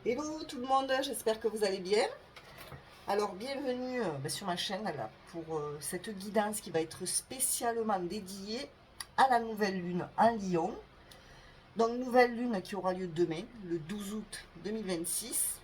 Hello tout le monde, j'espère que vous allez bien. Alors bienvenue sur ma chaîne là, pour cette guidance qui va être spécialement dédiée à la nouvelle lune en Lion. Donc nouvelle lune qui aura lieu demain, le 12 août 2026.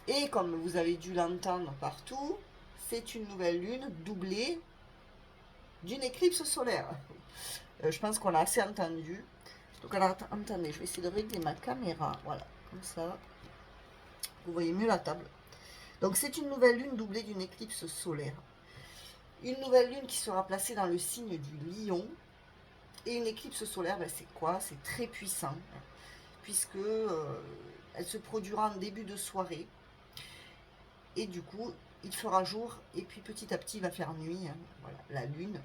Et comme vous avez dû l'entendre partout, c'est une nouvelle lune doublée d'une éclipse solaire. Je pense qu'on l'a assez entendu. Donc alors attendez, je vais essayer de régler ma caméra. Voilà, comme ça, vous voyez mieux la table. Donc c'est une nouvelle lune doublée d'une éclipse solaire. Une nouvelle lune qui sera placée dans le signe du Lion. Et une éclipse solaire, ben c'est quoi? C'est très puissant, puisque elle se produira en début de soirée. Et du coup, il fera jour, et puis petit à petit, il va faire nuit. Voilà, la lune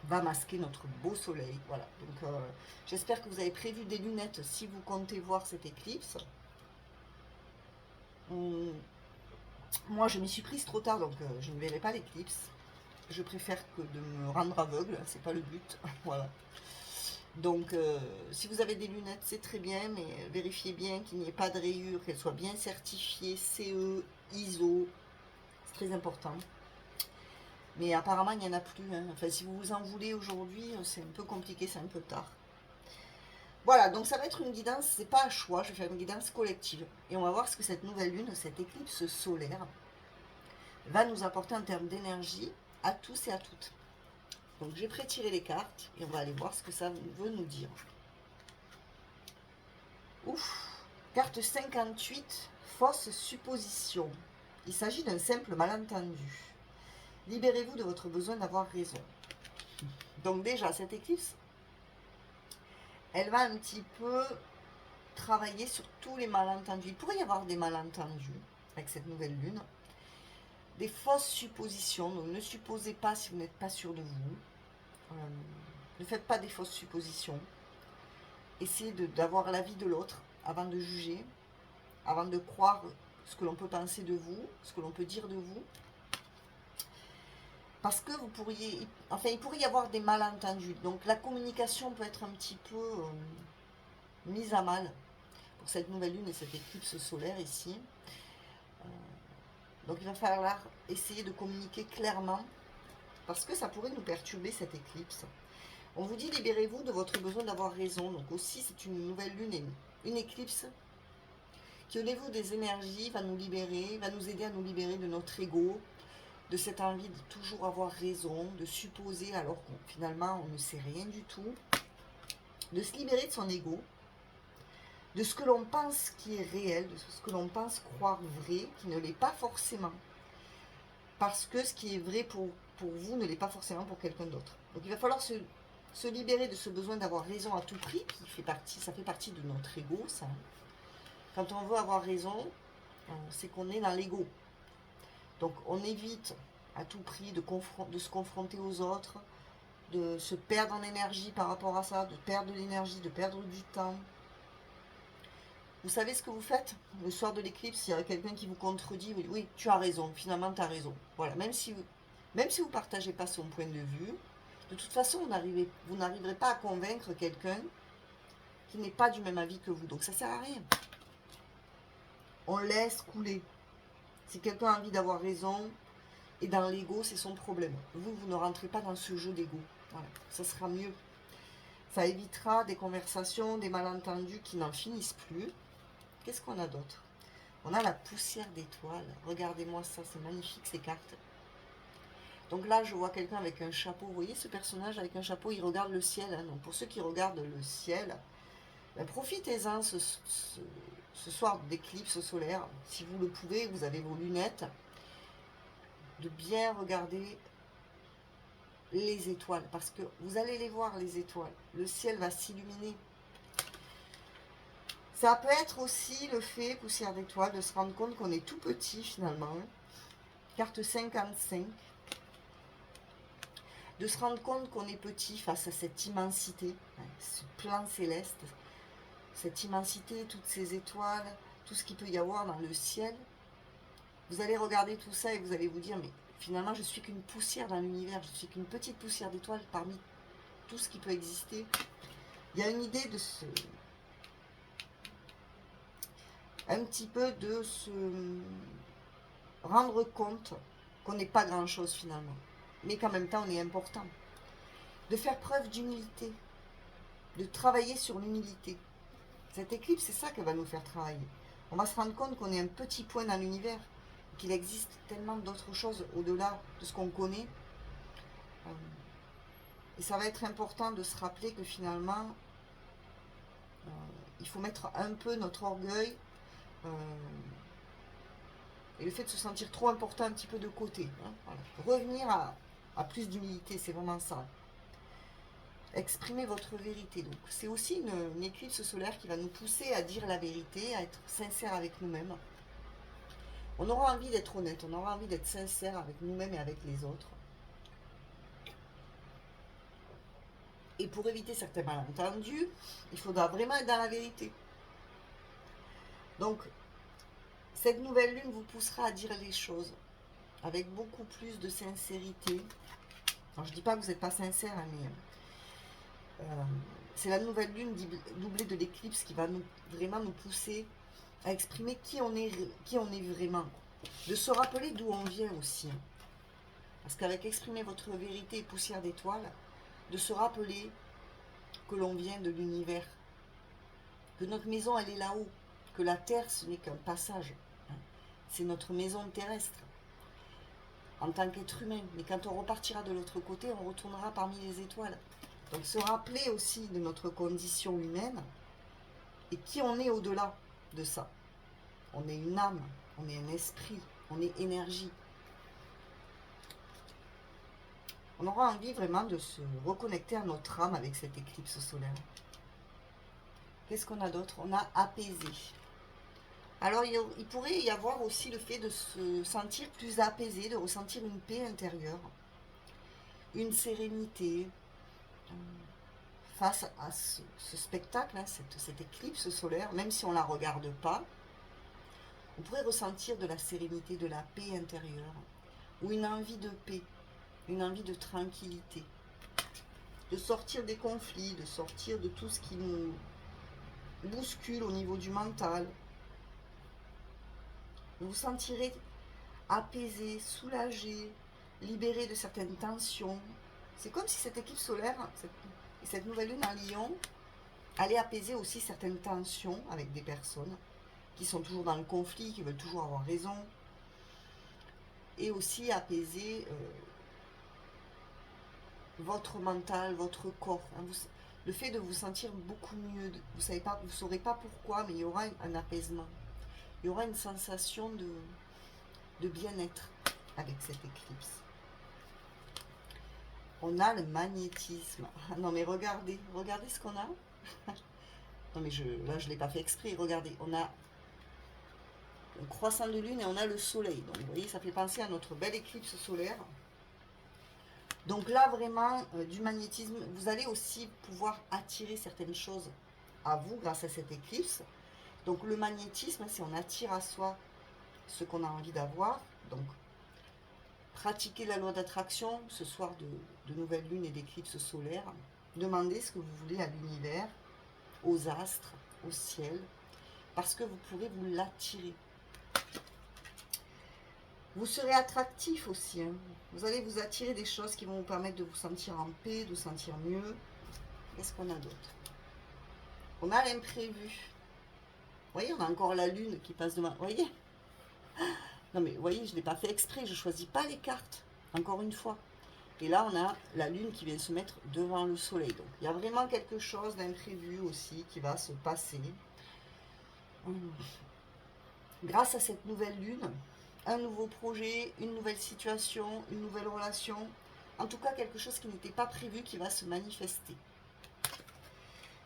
va masquer notre beau soleil. Voilà, donc j'espère que vous avez prévu des lunettes si vous comptez voir cette éclipse. Moi, je m'y suis prise trop tard, donc je ne verrai pas l'éclipse. Je préfère que de me rendre aveugle, c'est pas le but. Voilà. Donc, si vous avez des lunettes, c'est très bien, mais vérifiez bien qu'il n'y ait pas de rayures, qu'elles soient bien certifiées CE, ISO, c'est très important. Mais apparemment, il n'y en a plus. Hein. Enfin, si vous en voulez aujourd'hui, c'est un peu compliqué, c'est un peu tard. Voilà, donc ça va être une guidance, c'est pas à choix, je vais faire une guidance collective. Et on va voir ce que cette nouvelle lune, cette éclipse solaire, va nous apporter en termes d'énergie à tous et à toutes. Donc j'ai pré-tiré les cartes et on va aller voir ce que ça veut nous dire. Ouf, carte 58, fausse supposition. Il s'agit d'un simple malentendu. Libérez-vous de votre besoin d'avoir raison. Donc déjà, cette éclipse, elle va un petit peu travailler sur tous les malentendus. Il pourrait y avoir des malentendus avec cette nouvelle lune. Des fausses suppositions. Donc ne supposez pas si vous n'êtes pas sûr de vous. Ne faites pas des fausses suppositions. Essayez d'avoir l'avis de l'autre avant de juger, avant de croire ce que l'on peut penser de vous, ce que l'on peut dire de vous. Parce que vous pourriez, enfin il pourrait y avoir des malentendus. Donc la communication peut être un petit peu mise à mal pour cette nouvelle lune et cette éclipse solaire ici. Donc il va falloir essayer de communiquer clairement parce que ça pourrait nous perturber cette éclipse. On vous dit libérez-vous de votre besoin d'avoir raison. Donc aussi c'est une nouvelle lune et une éclipse qui au niveau des énergies va nous libérer, va nous aider à nous libérer de notre ego, de cette envie de toujours avoir raison, de supposer alors qu'on finalement on ne sait rien du tout, de se libérer de son ego, de ce que l'on pense qui est réel, de ce que l'on pense croire vrai, qui ne l'est pas forcément. Parce que ce qui est vrai pour vous ne l'est pas forcément pour quelqu'un d'autre. Donc il va falloir se libérer de ce besoin d'avoir raison à tout prix, ça fait partie de notre ego, ça. Quand on veut avoir raison, c'est qu'on est dans l'ego. Donc on évite à tout prix de se confronter aux autres, de se perdre en énergie par rapport à ça, de perdre de l'énergie, de perdre du temps. Vous savez ce que vous faites? Le soir de l'éclipse, il y a quelqu'un qui vous contredit, vous dites oui, tu as raison, finalement tu as raison. Voilà, même si vous ne partagez pas son point de vue, de toute façon, vous n'arriverez pas à convaincre quelqu'un qui n'est pas du même avis que vous. Donc ça ne sert à rien. On laisse couler. Si quelqu'un a envie d'avoir raison, et dans l'ego, c'est son problème. Vous ne rentrez pas dans ce jeu d'ego. Voilà, ça sera mieux. Ça évitera des conversations, des malentendus qui n'en finissent plus. Qu'est-ce qu'on a d'autre? On a la poussière d'étoiles. Regardez-moi ça, c'est magnifique ces cartes. Donc là, je vois quelqu'un avec un chapeau. Vous voyez ce personnage avec un chapeau, il regarde le ciel. Hein. Donc pour ceux qui regardent le ciel, ben profitez-en ce soir d'éclipse solaire. Si vous le pouvez, vous avez vos lunettes, de bien regarder les étoiles, parce que vous allez les voir, les étoiles. Le ciel va s'illuminer. Ça peut être aussi le fait, poussière d'étoiles, de se rendre compte qu'on est tout petit finalement. Carte 55. De se rendre compte qu'on est petit face à cette immensité, ce plan céleste, cette immensité, toutes ces étoiles, tout ce qu'il peut y avoir dans le ciel. Vous allez regarder tout ça et vous allez vous dire, mais finalement je suis qu'une poussière dans l'univers, je suis qu'une petite poussière d'étoiles parmi tout ce qui peut exister. Il y a une idée un petit peu de se rendre compte qu'on n'est pas grand-chose finalement, mais qu'en même temps on est important. De faire preuve d'humilité, de travailler sur l'humilité. Cette éclipse, c'est ça qu'elle va nous faire travailler. On va se rendre compte qu'on est un petit point dans l'univers, qu'il existe tellement d'autres choses au-delà de ce qu'on connaît. Et ça va être important de se rappeler que finalement, il faut mettre un peu notre orgueil et le fait de se sentir trop important un petit peu de côté. Hein, voilà. Revenir à plus d'humilité, c'est vraiment ça. Exprimer votre vérité. Donc, c'est aussi une éclipse solaire qui va nous pousser à dire la vérité, à être sincère avec nous-mêmes. On aura envie d'être honnête, on aura envie d'être sincère avec nous-mêmes et avec les autres. Et pour éviter certains malentendus, il faudra vraiment être dans la vérité. Donc, cette nouvelle lune vous poussera à dire les choses avec beaucoup plus de sincérité. Alors, je ne dis pas que vous n'êtes pas sincère, hein, mais c'est la nouvelle lune doublée de l'éclipse qui va vraiment nous pousser à exprimer qui on est vraiment. De se rappeler d'où on vient aussi. Parce qu'avec exprimer votre vérité et poussière d'étoiles, de se rappeler que l'on vient de l'univers, que notre maison elle est là-haut, que la terre ce n'est qu'un passage, c'est notre maison terrestre en tant qu'être humain, mais quand on repartira de l'autre côté, on retournera parmi les étoiles. Donc se rappeler aussi de notre condition humaine et qui on est au-delà de ça. On est une âme, on est un esprit, on est énergie. On aura envie vraiment de se reconnecter à notre âme avec cette éclipse solaire. Qu'est-ce qu'on a d'autre? On a apaisé. Alors il pourrait y avoir aussi le fait de se sentir plus apaisé, de ressentir une paix intérieure, une sérénité face à ce spectacle, hein, cette éclipse solaire, même si on ne la regarde pas. On pourrait ressentir de la sérénité, de la paix intérieure, ou une envie de paix, une envie de tranquillité, de sortir des conflits, de sortir de tout ce qui nous bouscule au niveau du mental. Vous vous sentirez apaisé, soulagé, libéré de certaines tensions. C'est comme si cette éclipse solaire, cette nouvelle lune en Lion, allait apaiser aussi certaines tensions avec des personnes qui sont toujours dans le conflit, qui veulent toujours avoir raison, et aussi apaiser votre mental, votre corps. Le fait de vous sentir beaucoup mieux, vous ne saurez pas pourquoi, mais il y aura un apaisement. Il y aura une sensation de bien-être avec cette éclipse. On a le magnétisme. Non mais regardez ce qu'on a. Non mais là je ne l'ai pas fait exprès, regardez, on a un croissant de lune et on a le soleil. Donc vous voyez, ça fait penser à notre belle éclipse solaire. Donc là vraiment, du magnétisme, vous allez aussi pouvoir attirer certaines choses à vous grâce à cette éclipse. Donc le magnétisme, c'est on attire à soi ce qu'on a envie d'avoir. Donc pratiquez la loi d'attraction ce soir de nouvelle lune et d'éclipse solaire. Demandez ce que vous voulez à l'univers, aux astres, au ciel, parce que vous pourrez vous l'attirer. Vous serez attractif aussi. Hein. Vous allez vous attirer des choses qui vont vous permettre de vous sentir en paix, de vous sentir mieux. Qu'est-ce qu'on a d'autre? On a l'imprévu. Vous voyez, on a encore la lune qui passe devant. Vous voyez? Non mais vous voyez, je ne l'ai pas fait exprès, je ne choisis pas les cartes, encore une fois. Et là, on a la lune qui vient se mettre devant le soleil. Donc, il y a vraiment quelque chose d'imprévu aussi qui va se passer. Grâce à cette nouvelle lune, un nouveau projet, une nouvelle situation, une nouvelle relation. En tout cas, quelque chose qui n'était pas prévu qui va se manifester.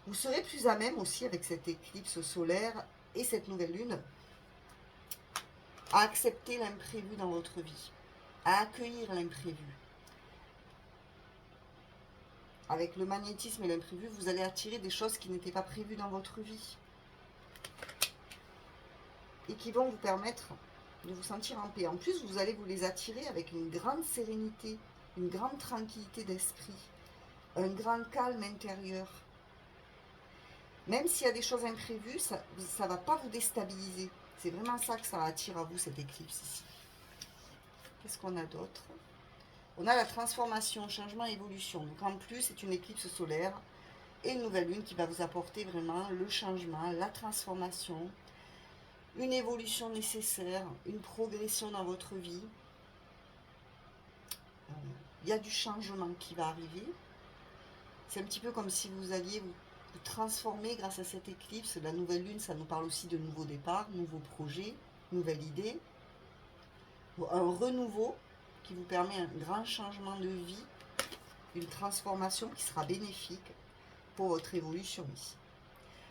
Vous serez plus à même aussi avec cette éclipse solaire et cette nouvelle lune à accepter l'imprévu dans votre vie, à accueillir l'imprévu. Avec le magnétisme et l'imprévu, vous allez attirer des choses qui n'étaient pas prévues dans votre vie et qui vont vous permettre de vous sentir en paix. En plus, vous allez vous les attirer avec une grande sérénité, une grande tranquillité d'esprit, un grand calme intérieur. Même s'il y a des choses imprévues, ça ne va pas vous déstabiliser. C'est vraiment ça que ça attire à vous, cette éclipse ici. Qu'est-ce qu'on a d'autre? On a la transformation, changement, évolution. Donc en plus, c'est une éclipse solaire et une nouvelle lune qui va vous apporter vraiment le changement, la transformation, une évolution nécessaire, une progression dans votre vie. Il y a du changement qui va arriver. C'est un petit peu comme si vous alliez vous transformer grâce à cette éclipse. La nouvelle lune, ça nous parle aussi de nouveaux départs, nouveaux projets, nouvelles idées. Un renouveau qui vous permet un grand changement de vie, une transformation qui sera bénéfique pour votre évolution ici.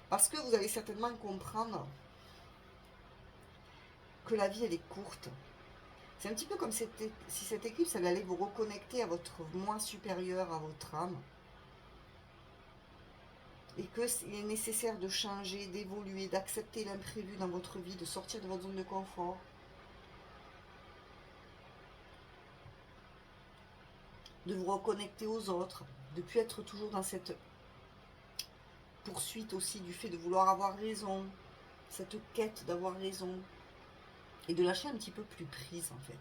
Parce que vous allez certainement comprendre que la vie, elle est courte. C'est un petit peu comme si cette éclipse, elle allait vous reconnecter à votre moi supérieur, à votre âme. Et qu'il est nécessaire de changer, d'évoluer, d'accepter l'imprévu dans votre vie, de sortir de votre zone de confort. De vous reconnecter aux autres, de ne plus être toujours dans cette poursuite aussi du fait de vouloir avoir raison, cette quête d'avoir raison, et de lâcher un petit peu plus prise en fait.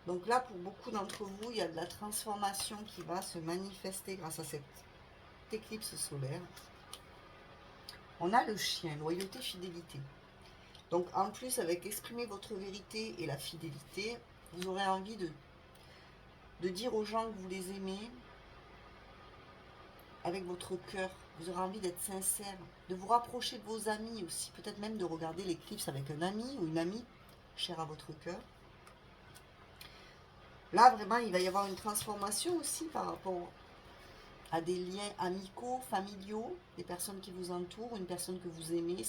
Donc là, pour beaucoup d'entre vous, il y a de la transformation qui va se manifester grâce à cette éclipse solaire. On a le chien, loyauté, fidélité. Donc en plus, avec exprimer votre vérité et la fidélité, vous aurez envie de dire aux gens que vous les aimez avec votre cœur. Vous aurez envie d'être sincère, de vous rapprocher de vos amis aussi, peut-être même de regarder l'éclipse avec un ami ou une amie chère à votre cœur. Là, vraiment, il va y avoir une transformation aussi par rapport à des liens amicaux, familiaux, des personnes qui vous entourent, une personne que vous aimez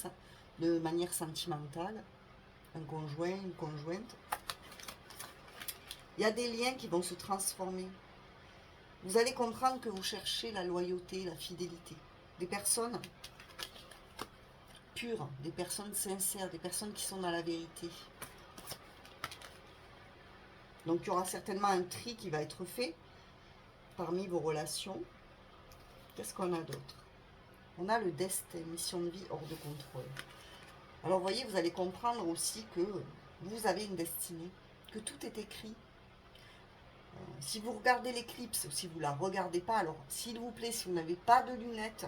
de manière sentimentale, un conjoint, une conjointe. Il y a des liens qui vont se transformer. Vous allez comprendre que vous cherchez la loyauté, la fidélité. Des personnes pures, des personnes sincères, des personnes qui sont dans la vérité. Donc il y aura certainement un tri qui va être fait parmi vos relations. Qu'est-ce qu'on a d'autre? On a le destin, mission de vie hors de contrôle. Alors vous voyez, vous allez comprendre aussi que vous avez une destinée, que tout est écrit. Si vous regardez l'éclipse, ou si vous ne la regardez pas, alors s'il vous plaît, si vous n'avez pas de lunettes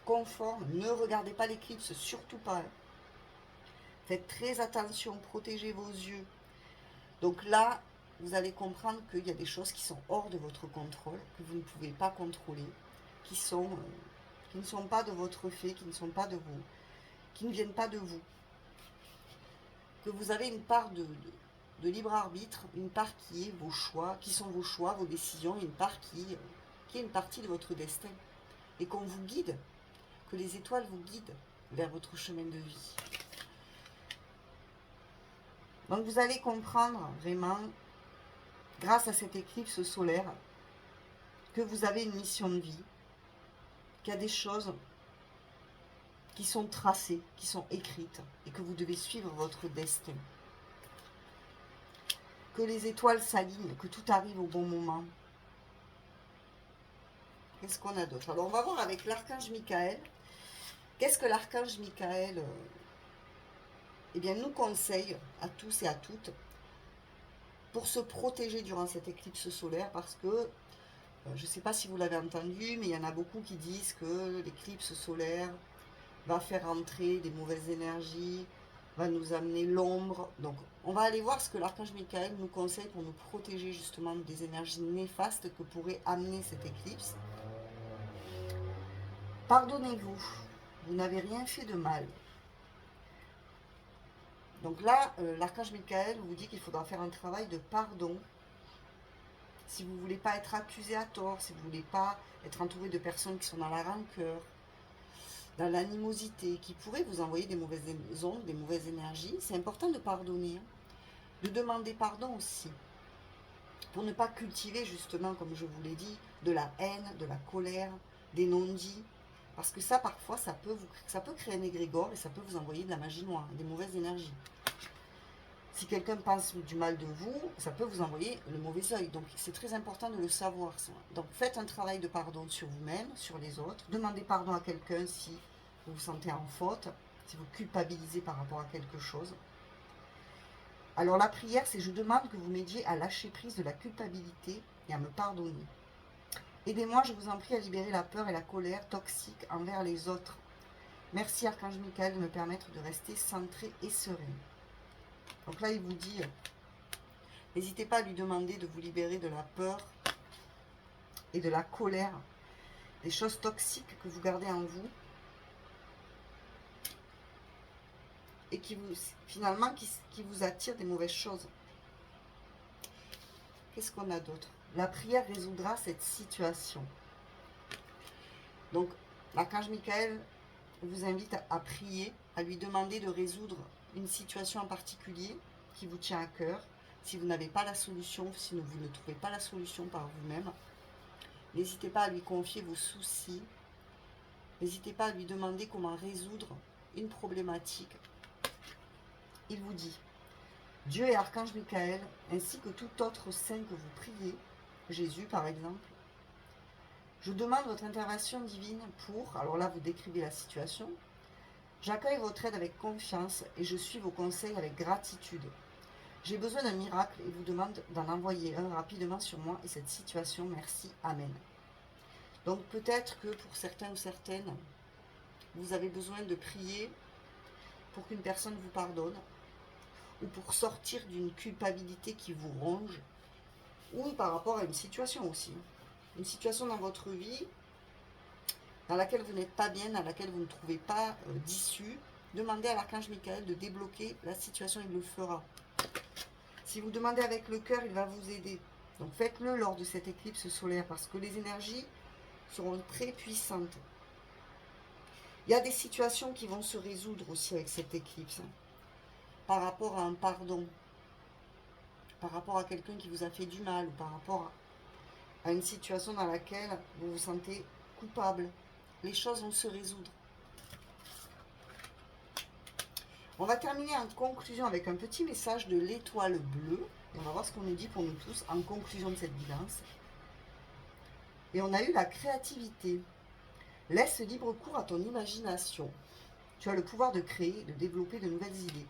conformes, ne regardez pas l'éclipse, surtout pas. Faites très attention, protégez vos yeux. Donc là, vous allez comprendre qu'il y a des choses qui sont hors de votre contrôle, que vous ne pouvez pas contrôler, qui ne sont pas de votre fait, qui ne sont pas de vous, qui ne viennent pas de vous. Que vous avez une part de libre arbitre, une part qui est vos choix, qui sont vos choix, vos décisions, une part qui est une partie de votre destin. Et qu'on vous guide, que les étoiles vous guident vers votre chemin de vie. Donc vous allez comprendre vraiment, grâce à cette éclipse solaire, que vous avez une mission de vie, qu'il y a des choses qui sont tracées, qui sont écrites, et que vous devez suivre votre destin. Que les étoiles s'alignent, que tout arrive au bon moment. Qu'est-ce qu'on a d'autre? Alors on va voir avec l'archange Michael. Qu'est-ce que l'archange Michael nous conseille à tous et à toutes pour se protéger durant cette éclipse solaire? Parce que, je ne sais pas si vous l'avez entendu, mais il y en a beaucoup qui disent que l'éclipse solaire va faire entrer des mauvaises énergies, va nous amener l'ombre. Donc on va aller voir ce que l'archange Michael nous conseille pour nous protéger justement des énergies néfastes que pourrait amener cette éclipse. Pardonnez-vous, vous n'avez rien fait de mal. Donc là, l'archange Michael vous dit qu'il faudra faire un travail de pardon. Si vous ne voulez pas être accusé à tort, si vous ne voulez pas être entouré de personnes qui sont dans la rancœur, dans l'animosité, qui pourraient vous envoyer des mauvaises ondes, des mauvaises énergies, c'est important de pardonner, de demander pardon aussi, pour ne pas cultiver justement, comme je vous l'ai dit, de la haine, de la colère, des non-dits, parce que ça, parfois, ça peut créer un égrégore et ça peut vous envoyer de la magie noire, des mauvaises énergies. Si quelqu'un pense du mal de vous, ça peut vous envoyer le mauvais œil. Donc c'est très important de le savoir, ça. Donc faites un travail de pardon sur vous-même, sur les autres. Demandez pardon à quelqu'un si vous vous sentez en faute, si vous culpabilisez par rapport à quelque chose. Alors la prière, c'est je demande que vous m'aidiez à lâcher prise de la culpabilité et à me pardonner. Aidez-moi, je vous en prie, à libérer la peur et la colère toxiques envers les autres. Merci Archange Michael de me permettre de rester centré et serein. Donc là, il vous dit, n'hésitez pas à lui demander de vous libérer de la peur et de la colère, des choses toxiques que vous gardez en vous et qui vous, finalement, qui vous attirent des mauvaises choses. Qu'est-ce qu'on a d'autre? La prière résoudra cette situation. Donc, l'archange Michael vous invite à prier, à lui demander de résoudre une situation en particulier qui vous tient à cœur. Si vous n'avez pas la solution, si vous ne trouvez pas la solution par vous-même, n'hésitez pas à lui confier vos soucis. N'hésitez pas à lui demander comment résoudre une problématique. Il vous dit, Dieu et Archange Michael, ainsi que tout autre saint que vous priez, Jésus par exemple, je demande votre intervention divine pour, alors là vous décrivez la situation, j'accueille votre aide avec confiance et je suis vos conseils avec gratitude. J'ai besoin d'un miracle et vous demande d'en envoyer un rapidement sur moi et cette situation, merci, amen. Donc peut-être que pour certains ou certaines, vous avez besoin de prier pour qu'une personne vous pardonne, ou pour sortir d'une culpabilité qui vous ronge, ou par rapport à une situation aussi. Une situation dans votre vie dans laquelle vous n'êtes pas bien, dans laquelle vous ne trouvez pas d'issue. Demandez à l'archange Michael de débloquer la situation, il le fera. Si vous demandez avec le cœur, il va vous aider. Donc faites-le lors de cette éclipse solaire, parce que les énergies seront très puissantes. Il y a des situations qui vont se résoudre aussi avec cette éclipse. Par rapport à un pardon, par rapport à quelqu'un qui vous a fait du mal, ou par rapport à une situation dans laquelle vous vous sentez coupable. Les choses vont se résoudre. On va terminer en conclusion avec un petit message de l'étoile bleue. Et on va voir ce qu'on nous dit pour nous tous en conclusion de cette guidance. Et on a eu la créativité. Laisse libre cours à ton imagination. Tu as le pouvoir de créer, de développer de nouvelles idées.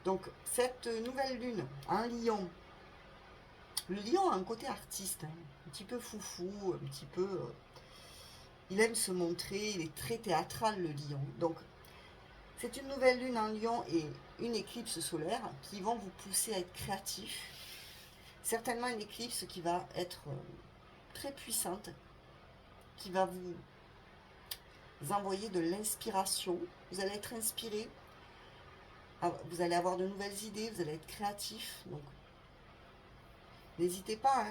Donc, cette nouvelle lune en lion, le lion a un côté artiste, hein, un petit peu foufou, un petit peu... il aime se montrer, il est très théâtral le lion. Donc, c'est une nouvelle lune en lion et une éclipse solaire qui vont vous pousser à être créatif. Certainement une éclipse qui va être très puissante, qui va vous envoyer de l'inspiration. Vous allez être inspiré, vous allez avoir de nouvelles idées, vous allez être créatif. Donc, n'hésitez pas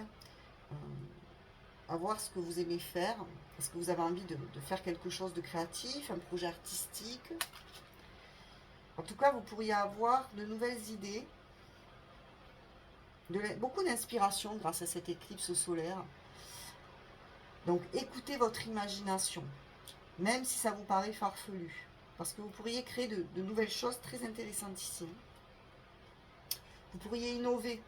à voir ce que vous aimez faire. Est-ce que vous avez envie de faire quelque chose de créatif, un projet artistique? En tout cas, vous pourriez avoir de nouvelles idées, beaucoup d'inspiration grâce à cette éclipse solaire. Donc, écoutez votre imagination, même si ça vous paraît farfelu, parce que vous pourriez créer de nouvelles choses très intéressantes ici. Vous pourriez innover,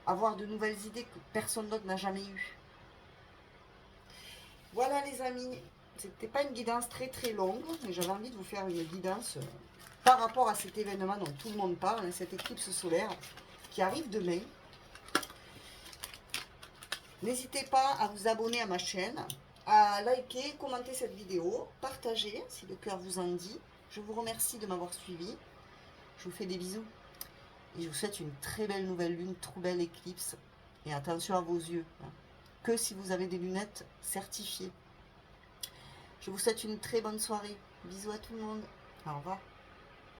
avoir de nouvelles idées que personne d'autre n'a jamais eues. Voilà les amis, c'était pas une guidance très très longue, mais j'avais envie de vous faire une guidance par rapport à cet événement dont tout le monde parle, cette éclipse solaire qui arrive demain. N'hésitez pas à vous abonner à ma chaîne, à liker, commenter cette vidéo, partager si le cœur vous en dit. Je vous remercie de m'avoir suivi. Je vous fais des bisous. Et je vous souhaite une très belle nouvelle lune, trop belle éclipse. Et attention à vos yeux. Que si vous avez des lunettes certifiées. Je vous souhaite une très bonne soirée. Bisous à tout le monde. Au revoir.